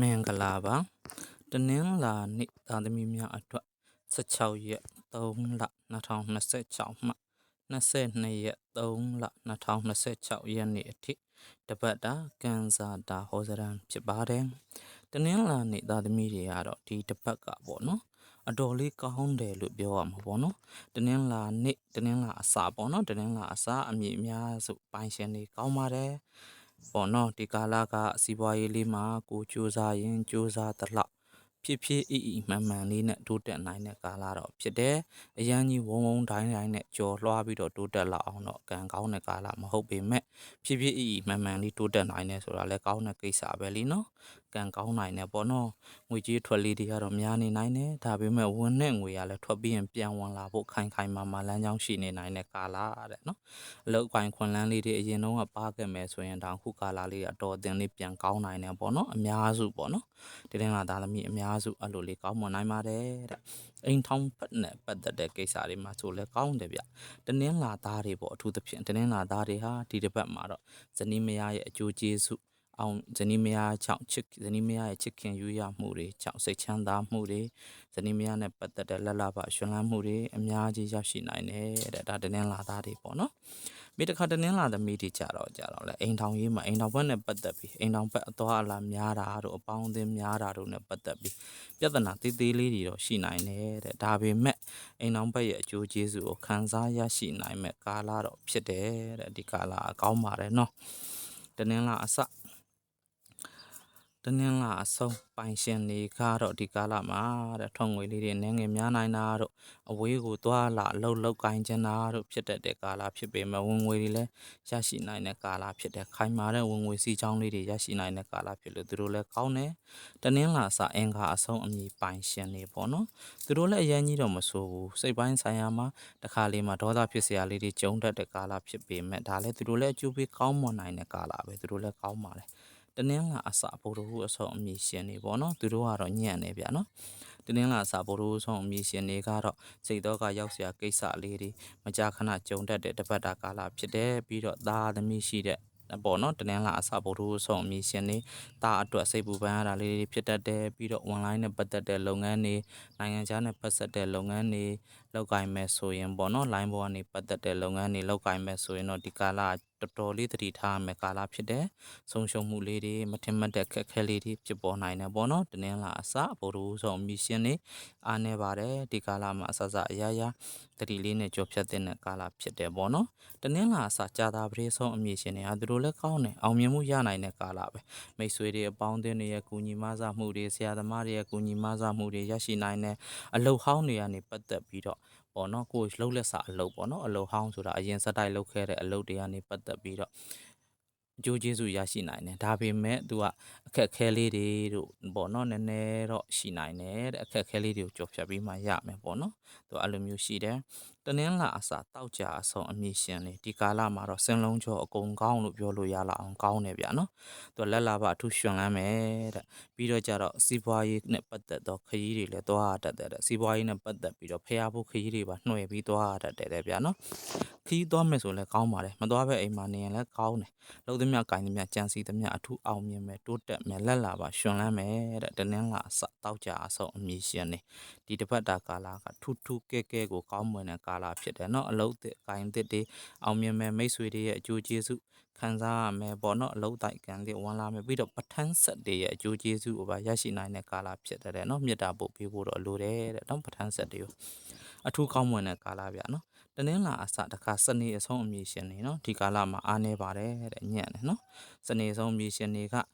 မင်္ဂလာပါတနင်္လာနေ့သားသမီးများအတွက်16ရက်3လ2026မှ22ရက်3လ2026ရက်နေ့အထိတပတ်တာကန်စာတာဟောစရန်ဖြစ်ပါတယ်တနင်္လာနေ့သားသမီးတွေကတော့ဒီတပတ်ကပေါ့နော်အတော်လေးကောင်းတယ်လို့ပြောရမှာပေါ့နော်တနင်္လာနေ့တနင်္လာအစာပေါ့နော်တနင်္လာအစာအမြင့်အများစုပိုင်ရှင်တွေကောင်းပါတယ်ပေါ့နော်ဒီကာလကစီးပွားရေးလေးမှာကိုစူးစမ်းရင်စူးစမ်းသလောက်ဖြစ်ဖြစ်မှန်လေးနဲ့တိုးတက်နိုင်တဲ့ကာလတော့ဖြစ်တယ်အရန်ကြီးဝုန်းတိုင်းနဲ့ကြော်လွှားပြီးတော့တိုးတက်လာအောင်တော့ကံကောင်းတဲ့ကာလမဟုတ်ပေမဲ့ဖြစ်မှန်လေးတိုးတက်နိုင်တယ်ဆိုတာလည်းကောင်းတဲ့ကိစ္စပဲလीနော်ကံကောင်းနိုင်တယ်ပေါ့နော်ငွေကြေးထွက်လေးတွေကတော့များနေနိုင်တယ်ဒါပေမဲ့ဝင်တဲ့ငွေကလည်းထွက်ပြီးရင်ပြန်ဝင်လာဖို့ခိုင်မာလမ်းကြောင်းရှိနေနိုင်တဲ့ကာလတဲ့နော်အလုပ်ကိုင်ခွန်လန်းလေးတွေအရင်တော့ပါခဲ့မယ်ဆိုရင်ဒါခုကာလလေးအတော်အသင်လေးပြန်ကောင်းနိုင်တယ်ပေါ့နော်အများစုပေါ့နော်ဒီတင်းလာသားသမီးအများစုအဲ့လိုလေးကောင်းမွန်နိုင်ပါတယ်တဲ့အိမ်ထောင်ဖက်နဲ့ပတ်သက်တဲ့ကိစ္စတွေမှာဆိုလဲကောင်းတယ်ဗျတနင်္လာသားတွေပေါ့အထူးသဖြင့်တနင်္လာသားတွေဟာဒီတစ်ပတ်မှာတော့ဇနီးမယားရဲ့အကျိုးကျေးဇူးအောင်ဇနီးမယားကြောင့်ဇနီးမယားရဲ့ချစ်ခင်ယူရမှုတွေကြောင့်စိတ်ချမ်းသာမှုတွေဇနီးမယားနဲ့ပတ်သက်တဲ့လက်လာပရှင်လန်းမှုတွေအများကြီးရရှိနိုင်တယ်တဲ့ဒါတနင်္လာသားတွေပေါ့နော်ပြီးတစ်ခါတနင်္လာသမီးတွေကြတော့လဲအိမ်ထောင်ရေးမှာအိမ်ထောင်ဘက်နဲ့ပတ်သက်ပြီးအိမ်ထောင်ဘက်အသွားအလာများတာတို့အပေါင်းအသင်းများတာတို့နဲ့ပတ်သက်ပြီးပြဿနာသေးသေးလေးတွေတော့ရှိနိုင်တယ်တဲ့ဒါပေမဲ့အိမ်ထောင်ဘက်ရဲ့အကျိုးကျေးဇူးကိုခံစားရရှိနိုင်မဲ့ကာလတော့ဖြစ်တယ်တဲ့ဒီကာလအကောင်းပါတယ်နော်တနင်္လာအစတနင်္လာအဆုံးပိုင်ရှင်တွေကတော့ဒီကာလမှာတဲ့ထုံငွေလေးတွေနည်းငယ်များနိုင်တာတို့အဝေးကိုသွားလာအလုပ်လုပ်ကိုင်းချင်တာတို့ဖြစ်တတ်တဲ့ကာလဖြစ်ပေမဲ့ဝင်ငွေတွေလည်းရရှိနိုင်တဲ့ကာလဖြစ်တဲ့ခိုင်မာတဲ့ဝင်ငွေစီးချောင်းလေးတွေရရှိနိုင်တဲ့ကာလဖြစ်လို့သူတို့လည်းကောင်းတယ်တနင်္လာစအင်္ဂါအဆုံးအမည်ပိုင်ရှင်တွေပေါ့နော်သူတို့လည်းအရင်ကြီးတော့မဆိုးဘူးစိတ်ပိုင်းဆိုင်ရာမှာတစ်ခါလေးမှာဒေါသဖြစ်စရာလေးတွေကြုံတတ်တဲ့ကာလဖြစ်ပေမဲ့ဒါလည်းသူတို့လည်းအကျိုးပေးကောင်းမွန်နိုင်တဲ့ကာလပဲသူတို့လည်းကောင်းပါတယ်တနင်္လာအစဗုဒ္ဓဟူးအဆုံးအမည်ရှင်တွေပေါ့နော်သူတို့ကတော့ညံ့နေဗျာနော်တနင်္လာအစဗုဒ္ဓဟူးအဆုံးအမည်ရှင်တွေကတော့စိတ်တော့ကရောက်စရာကိစ္စလေးတွေမကြာခဏကြုံတတ်တဲ့တပတ်တာကာလဖြစ်တယ်ပြီးတော့သားသမီးရှိတဲ့ပေါ့နော်တနင်္လာအစဗုဒ္ဓဟူးအဆုံးအမည်ရှင်တွေဒါအတွက်စိတ်ပူပန်ရတာလေးတွေဖြစ်တတ်တယ်ပြီးတော့ online နဲ့ပတ်သက်တဲ့လုပ်ငန်းတွေနိုင်ငံခြားနဲ့ပတ်သက်တဲ့လုပ်ငန်းတွေလောက်ကိုင်းမဲ့ဆိုရင်ပေါ့နော် line ပေါ်ကနေပတ်သက်တဲ့လုပ်ငန်းတွေလောက်ကိုင်းမဲ့ဆိုရင်တော့ဒီကာလတော်တော်လေးသတိထားရမယ့်ကာလဖြစ်တယ်ဆုံးရှုံးမှုလေးတွေမထင်မှတ်တဲ့ခက်ခဲလေးတွေဖြစ်ပေါ်နိုင်တယ်ပေါ့နော်တနင်္လာအစဗုဒ္ဓဟူးဆုံးမီရှင်တွေအားနေပါတယ်ဒီကာလမှာအစအရာရာတတိလေးနဲ့ကြော်ဖြတ်တဲ့ကာလဖြစ်တယ်ပေါ့နော်တနင်္လာအစကြာတာပရိဆုံးအမည်ရှင်တွေဟာသူတို့လည်းကောင်းတယ်အောင်မြင်မှုရနိုင်တဲ့ကာလပဲမိတ်ဆွေတွေအပေါင်းအသင်းတွေရဲ့ကူညီမဆမှုတွေဆရာသမားတွေရဲ့ကူညီမဆမှုတွေရရှိနိုင်တဲ့အလုပ်ဟောင်းတွေကနေပတ်သက်ပြီးတော့ပေါ့နော်ကိုလှုပ်လက်စာအလုပ်ပေါ့နော်အလုပ်ဟောင်းဆိုတာအရင်စက်တိုက်လုပ်ခဲ့တဲ့အလုပ်တွေကနေပတ်သက်ပြီးတော့အကျိုးကျေးဇူးရရှိနိုင်တယ်ဒါပေမဲ့သူကအခက်ခဲလေးတွေတို့ပေါ့နော်နည်းနည်းတော့ရှိနိုင်တယ်တဲ့အခက်ခဲလေးတွေကိုကြော်ဖြတ်ပြီးမှရမယ်ပေါ့နော်သူအဲ့လိုမျိုးရှိတယ်တနင်္လာအစာတောက်ကြအဆုံးအမည်ရှင်တွေဒီကာလမှာတော့စင်လုံးကျော်အကုန်ကောင်းလို့ပြောလို့ရလာအောင်ကောင်းတယ်ဗျာနော်သူလက်လာပါအထူးရှင်လန်းမယ်တဲ့ပြီးတော့ကြတော့စီးပွားရေးနဲ့ပတ်သက်တော့ခရီးတွေလည်းသွားရတတ်တယ်စီးပွားရေးနဲ့ပတ်သက်ပြီးတော့ဖျားဖို့ခရီးတွေပါနှွှဲပြီးသွားရတတ်တယ်ဗျာနော်ခရီးသွားမယ်ဆိုလည်းကောင်းပါတယ်မသွားဘဲအိမ်မှာနေရင်လည်းကောင်းတယ်လုံးသမျှကိုင်းသမျှကြံစီသမျှအထူးအောင်မြင်မယ်တိုးတက်မယ်လက်လာပါရှင်လန်းမယ်တဲ့တနင်္လာအစတောက်ကြအဆုံးအမည်ရှင်နေဒီတစ်ပတ်တာကာလကထူးထူးကဲကိုကောင်းမွန်တဲ့ကာလဖြစ်တယ်နော်အလုပ်သစ်ကိုင်းသစ်တွေအောင်မြင်မယ်မိတ်ဆွေတွေရဲ့အကျိုးကျေးဇူးခံစားရမယ်ပေါ့နော်အလုပ်တိုက်ကံတွေဝင်လာမယ်ပြီးတော့ပဋ္ဌာန်းဆက်တွေရဲ့အကျိုးကျေးဇူးကိုပါရရှိနိုင်တဲ့ကာလဖြစ်တယ်နော်မြတ်တာပို့ပေးဖို့တော့လိုတယ်တဲ့နော်ပဋ္ဌာန်းဆက်တွေကိုအထူးကောင်းမွန်တဲ့ကာလဗျာနော်တနင်္လာအစတခါစနေအဆုံးအမည်ရှင်နေနော်ဒီကာလမှာအားနေပါတယ်တဲ့ညံ့တယ်နော်စနေဆုံးအမည်ရှင်တွေက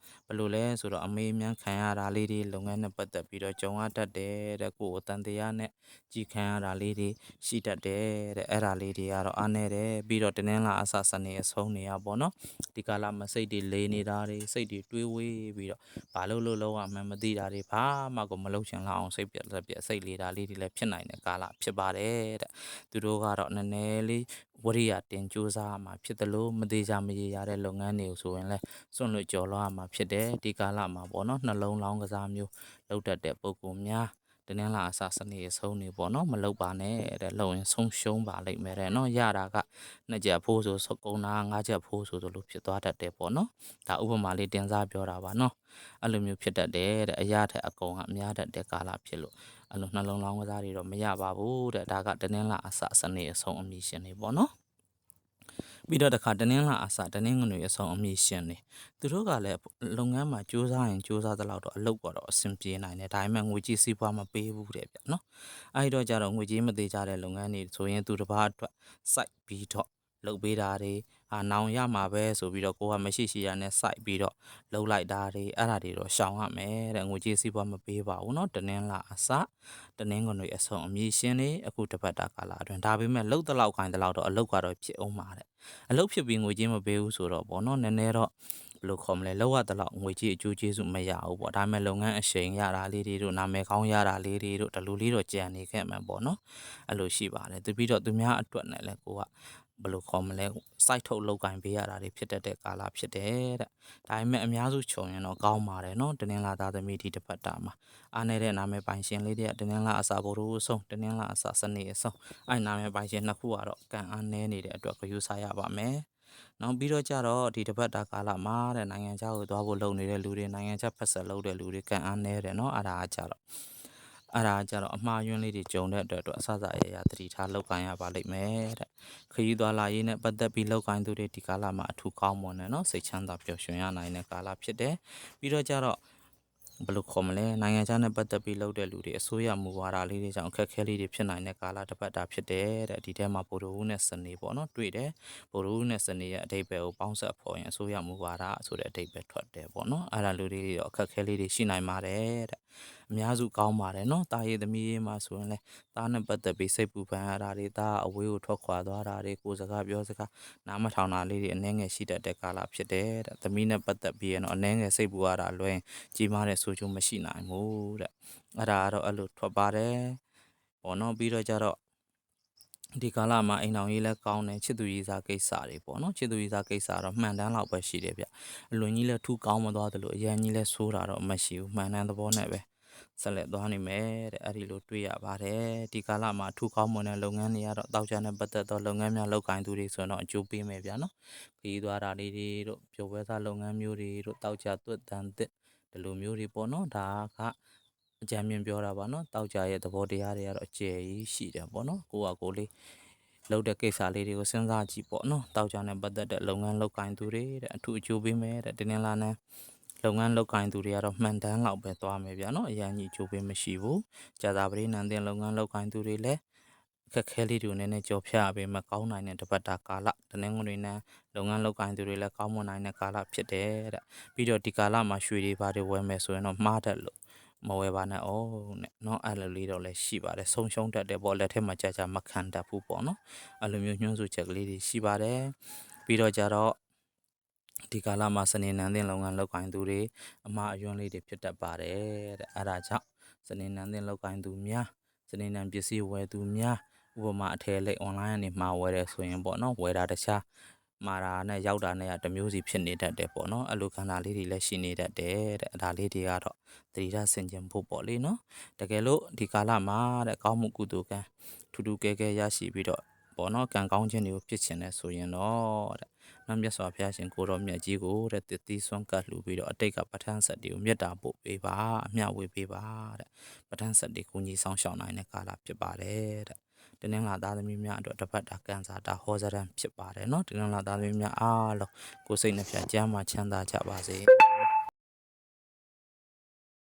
ဘယ်လိုလဲဆိုတော့အမေးမြန်းခံရတာလေးတွေလုပ်ငန်းနဲ့ပတ်သက်ပြီးတော့ကြုံရတတ်တယ်တဲ့ကိုယ်အတန်တရားနဲ့ကြည်ခံရတာလေးတွေရှိတတ်တယ်တဲ့အဲ့ဒါလေးတွေကတော့အားနေတယ်ပြီးတော့တနင်္လာအစစနေအဆုံးနေရပေါ့နော်ဒီကာလမှာစိတ်တွေလေးနေတာတွေစိတ်တွေတွေးဝေးပြီးတော့ဘာလို့လောက်ရမှန်းမသိတာတွေဘာမှကိုမလုပ်ချင်လောက်အောင်စိတ်ပြက်စိတ်လေးတာလေးတွေလည်းဖြစ်နိုင်တဲ့ကာလဖြစ်ပါတယ်တဲ့သူတို့ကတော့နည်းနည်းလေးဝရိယတင်ကြိုးစားရမှာဖြစ်တယ်လို့မသေးချာမရေရတဲ့လုပ်ငန်းတွေကိုဆိုရင်လည်းစွန့်လွတ်ကြော်လွှားရမှာဖြစ်တယ်ဒီကာလမှာပေါ့နော်နှလုံးလောင်းကစားမျိုးလောက်တတ်တဲ့ပုံကူများတ တင်းနှင်းလာအစစနေဆုံးနေပေါ့နော်မလုပ်ပါနဲ့တဲ့လုံရင်ဆုံးရှုံးပါလိမ့်မယ်တဲ့နော်ရတာက2ချက်ဖိုးဆိုကုန်းတာ5ချက်ဖိုးဆိုလို့ဖြစ်သွားတတ်တယ်ပေါ့နော်ဒါဥပမာလေးတင်စားပြောတာပါနော်အဲ့လိုမျိုးဖြစ်တတ်တယ်တဲ့အရာထက်အကုန်ကအများတတ်တဲ့ကာလဖြစ်လို့အဲ့လိုနှလုံးလောင်းကစားတွေတော့မရပါဘူးတဲ့ဒါကတင်းနှင်းလာအစစနေအဆုံးအမည်ရှင်နေပေါ့နော်ပြီးတော့တခါတင်းနှင်းလာအစတင်းနှင်းငွေအဆုံးအမည်ရှင်နေသူတို့ကလည်းလုပ်ငန်းမှာစူးစမ်းရင်စူးစမ်းသလောက်တော့အလုပ်ကတော့အဆင်ပြေနိုင်တယ်ဒါပေမဲ့ငွေကြီးစီးပွားမပေးဘူးတဲ့ဗျနော်အဲ့တော့ကြတော့ငွေကြီးမသေးကြတဲ့လုပ်ငန်းတွေဆိုရင်သူတစ်ပါးအတွက်စိုက်ပြီးတော့လုပ်ပေးတာတွေနောင်ရမှာပဲဆိုပြီးတော့ကိုကမရှိရှိရနဲ့စိုက်ပြီးတော့လှုပ်လိုက်တာတွေအဲ့ဒါတွေတော့ရှောင်ရမယ်တဲ့ငွေကြီးစီးပွားမပေးပါဘူးเนาะတနင်္လာအစတနင်္ဂနွေအဆုံးအမည်ရှင်နေအခုတပတ်တာကာလအတွင်းဒါပေမဲ့လှုပ်တလောက်ခိုင်းတလောက်တော့အလုပ်ကတော့ဖြစ်အောင်ပါတဲ့အလုပ်ဖြစ်ပြီးငွေကြီးမပေးဘူးဆိုတော့ဗောနော်နည်းနည်းတော့ဘယ်လိုခေါ်မလဲလောက်ရတဲ့လောက်ငွေကြီးအကျိုးကျေးဇူးမရဘူးပေါ့ဒါပေမဲ့လုပ်ငန်းအရှိန်ရတာလေးတွေတို့နာမည်ကောင်းရတာလေးတွေတို့ဒီလိုလေးတော့ကြံနေခဲ့မှာပေါ့နော်အဲ့လိုရှိပါတယ်သူပြီးတော့သူများအတွက်နဲ့လည်းကိုကဘယ်လိုခေါ်မလဲစိုက်ထုတ်လောက်ကင်ပေးရတာတွေဖြစ်တတ်တဲ့ကာလဖြစ်တယ်တဲ့ဒါပေမဲ့အများစုခြုံရင်တော့ကောင်းပါတယ်နော်တနင်္လာသားသမီးဒီတစ်ပတ်တာမှာအားနေတဲ့နာမည်ပိုင်ရှင်လေးတွေကတနင်္လာအစာဘို့ရိုးအဆုံးတနင်္လာအစာစနေအဆုံးအဲ့နာမည်ပိုင်ရှင်နှစ်ခုကတော့ကံအားနည်းနေတဲ့အတွက်ဂရုစိုက်ရပါမယ်နောက်ပြီးတော့ကြတော့ဒီတစ်ပတ်တာကာလမှာတဲ့နိုင်ငံခြားကိုသွားဖို့လုပ်နေတဲ့လူတွေနိုင်ငံခြားဖက်ဆက်လုပ်တဲ့လူတွေကံအားနည်းတယ်နော်အဲ့ဒါကကြတော့အမှားယွင်းလေးတွေကြုံတဲ့အတွက်အဆအရရသတိထားလောက်ကိုင်းရပါလိမ့်မယ်တဲ့ခရီးသွားလာရေးနဲ့ပတ်သက်ပြီးလောက်ကိုင်းသူတွေဒီကာလမှာအထူးကောင်းမွန်တယ်နော်စိတ်ချမ်းသာပျော်ရွှင်ရနိုင်တဲ့ကာလဖြစ်တယ်ပြီးတော့ကြတော့ဘယ်လိုခေါ်မလဲနိုင်ငံခြားနဲ့ပတ်သက်ပြီးလုပ်တဲ့လူတွေအစိုးရမူဝါဒလေးတွေကြောင့်အခက်အခဲလေးတွေဖြစ်နိုင်တဲ့ကာလတစ်ပတ်တာဖြစ်တယ်တဲ့ဒီထဲမှာဗိုလ်တော်ဦးနဲ့စနေပေါ့နော်တွေ့တယ်ဗိုလ်တော်ဦးနဲ့စနေရဲ့အဓိပ္ပာယ်ကိုပေါင်းစပ်ဖော်ရင်အစိုးရမူဝါဒဆိုတဲ့အဓိပ္ပာယ်ထွက်တယ်ပေါ့နော်အဲ့ဒါလူတွေရောအခက်အခဲလေးတွေရှိနိုင်ပါတယ်တဲ့အများစုကောင်းပါတယ်နော်တာရည်သမီးရေးမှာဆိုရင်လဲသားနဲ့ပတ်သက်ပြီးစိတ်ပူပန်ရတာတွေသားအဝေးကိုထွက်ခွာသွားတာတွေကိုစကားပြောစကားနားမထောင်တာလေးတွေအနှဲငယ်ရှိတတ်တဲ့ကာလဖြစ်တယ်တဲ့သမီးနဲ့ပတ်သက်ပြီးရင်တော့အနှဲငယ်စိတ်ပူရတာလွဲရင်ကြီးမားတဲ့ဆိုးကျိုးမရှိနိုင်ဘူးတဲ့အဲ့ဒါကတော့အဲ့လိုထွက်ပါတယ်ပေါ့နော်ပြီးတော့ကြတော့ဒီကာလမှာအိမ်တော်ကြီးလဲကောင်းတယ်ချစ်သူရေးစားကိစ္စတွေပေါ့နော်ချစ်သူရေးစားကိစ္စတော့မှန်တမ်းလောက်ပဲရှိတယ်ဗျအလွန်ကြီးလဲထူကောင်းမသွားသလိုအရန်ကြီးလဲဆိုးတာတော့မရှိဘူးမှန်တမ်းသဘောနဲ့ပဲဆက်လက်သွားနိုင်မယ်တဲ့အဲ့ဒီလိုတွေ့ရပါတယ်ဒီကာလမှာထူကောင်းမွန်တဲ့လုပ်ငန်းတွေကတော့တောက်ချနဲ့ပတ်သက်သောလုပ်ငန်းများလုပ်ကိုင်သူတွေဆိုတော့အကျိုးပေးမယ်ဗျာနော်ခရီးသွားတာလေးတွေတို့ပျော်ပွဲစားလုပ်ငန်းမျိုးတွေတို့တောက်ချသွတ်တန်တစ်ဒီလိုမျိုးတွေပေါ့နော်ဒါကအကြံမြင်ပြောတာပါနော်တောက်ချရဲ့သဘောတရားတွေကတော့အကျယ်ကြီးရှိတယ်ပေါ့နော်ကိုကကိုလေးလုပ်တဲ့ကိစ္စလေးတွေကိုစဉ်းစားကြည့်ပေါ့နော်တောက်ချနဲ့ပတ်သက်တဲ့လုပ်ငန်းလုပ်ကိုင်သူတွေတဲ့အထူးအကျိုးပေးမယ်တဲ့တင်းနှင်းလာနဲ့လုပ်ငန်းလုပ်ကိုင်သူတွေကတော့မှန်တမ်းလောက်ပဲသွားမယ်ဗျာနော်အရန်ကြီးအကျိုးပေးမရှိဘူးကြာသာပရိနန်တင်လုပ်ငန်းလုပ်ကိုင်သူတွေလည်းအခက်ခဲလေးတွေနည်းနည်းကြော်ဖြတ်ရပေမဲ့ကောင်းနိုင်တဲ့တပတ်တာကာလတနင်္ဂနွေနဲ့လုပ်ငန်းလုပ်ကိုင်သူတွေလည်းကောင်းမွန်နိုင်တဲ့ကာလဖြစ်တယ်တဲ့ပြီးတော့ဒီကာလမှာရွှေတွေဘာတွေဝယ်မယ်ဆိုရင်တော့မှားတတ်လို့မဝယ်ပါနဲ့ဩနဲ့เนาะအဲ့လိုလေးတော့လည်းရှိပါတယ်ဆုံးရှုံးတတ်တယ်ပေါ့လက်ထက်မှာကြာမခံတတ်ဘူးပေါ့နော်အဲ့လိုမျိုးညွှန်းဆိုချက်ကလေးတွေရှိပါတယ်ပြီးတော့ကြတော့ဒီကာလမှာစနေနန်းတင်လုပ်ငန်းလုပ်ကိုင်သူတွေအမှားအယွင်းလေးတွေဖြစ်တတ်ပါတယ်တဲ့အဲ့ဒါကြောင့်စနေနန်းတင်လုပ်ကိုင်သူများစနေနန်းပစ္စည်းဝယ်သူများဥပမာအထည်လိပ် online ကနေမှာဝယ်တယ်ဆိုရင်ပေါ့နော်ဝယ်တာတခြားမာတာနဲ့ရောက်တာနဲ့တမျိုးစီဖြစ်နေတတ်တယ်ပေါ့နော်အဲ့လိုခန္ဓာလေးတွေလည်းရှိနေတတ်တယ်တဲ့ဒါလေးတွေကတော့သတိထားဆင်ခြင်ဖို့ပေါ့လေနော်တကယ်လို့ဒီကာလမှာတဲ့ကောင်းမှုကုသိုလ်ကံထူးထူးကဲကဲရရှိပြီးတော့ပေါ့နော်ကံကောင်းခြင်းတွေကိုဖြစ်ချင်တယ်ဆိုရင်တော့တဲ့နတ်မြတ်စွာဘုရားရှင်ကိုတော်မြတ်ကြီးကိုတဲ့တတိဆွမ်းကတ်လှူပြီးတော့အတိတ်ကပဋ္ဌာန်းဆက်တွေကိုမေတ္တာပို့ပေးပါအမျှဝေပေးပါတဲ့ပဋ္ဌာန်းဆက်တွေကိုညီဆောင်ရှောက်နိုင်တဲ့ကာလဖြစ်ပါတယ်တဲ့တနင်္လာသားသမီးများအတွက်တစ်ပတ်တာကန်စာတာဟောစရန်ဖြစ်ပါတယ်เนาะတနင်္လာသားသမီးများအားလုံးကိုယ်စိတ်နှပြကျမ်းမှာချမ်းသာကြပါစေ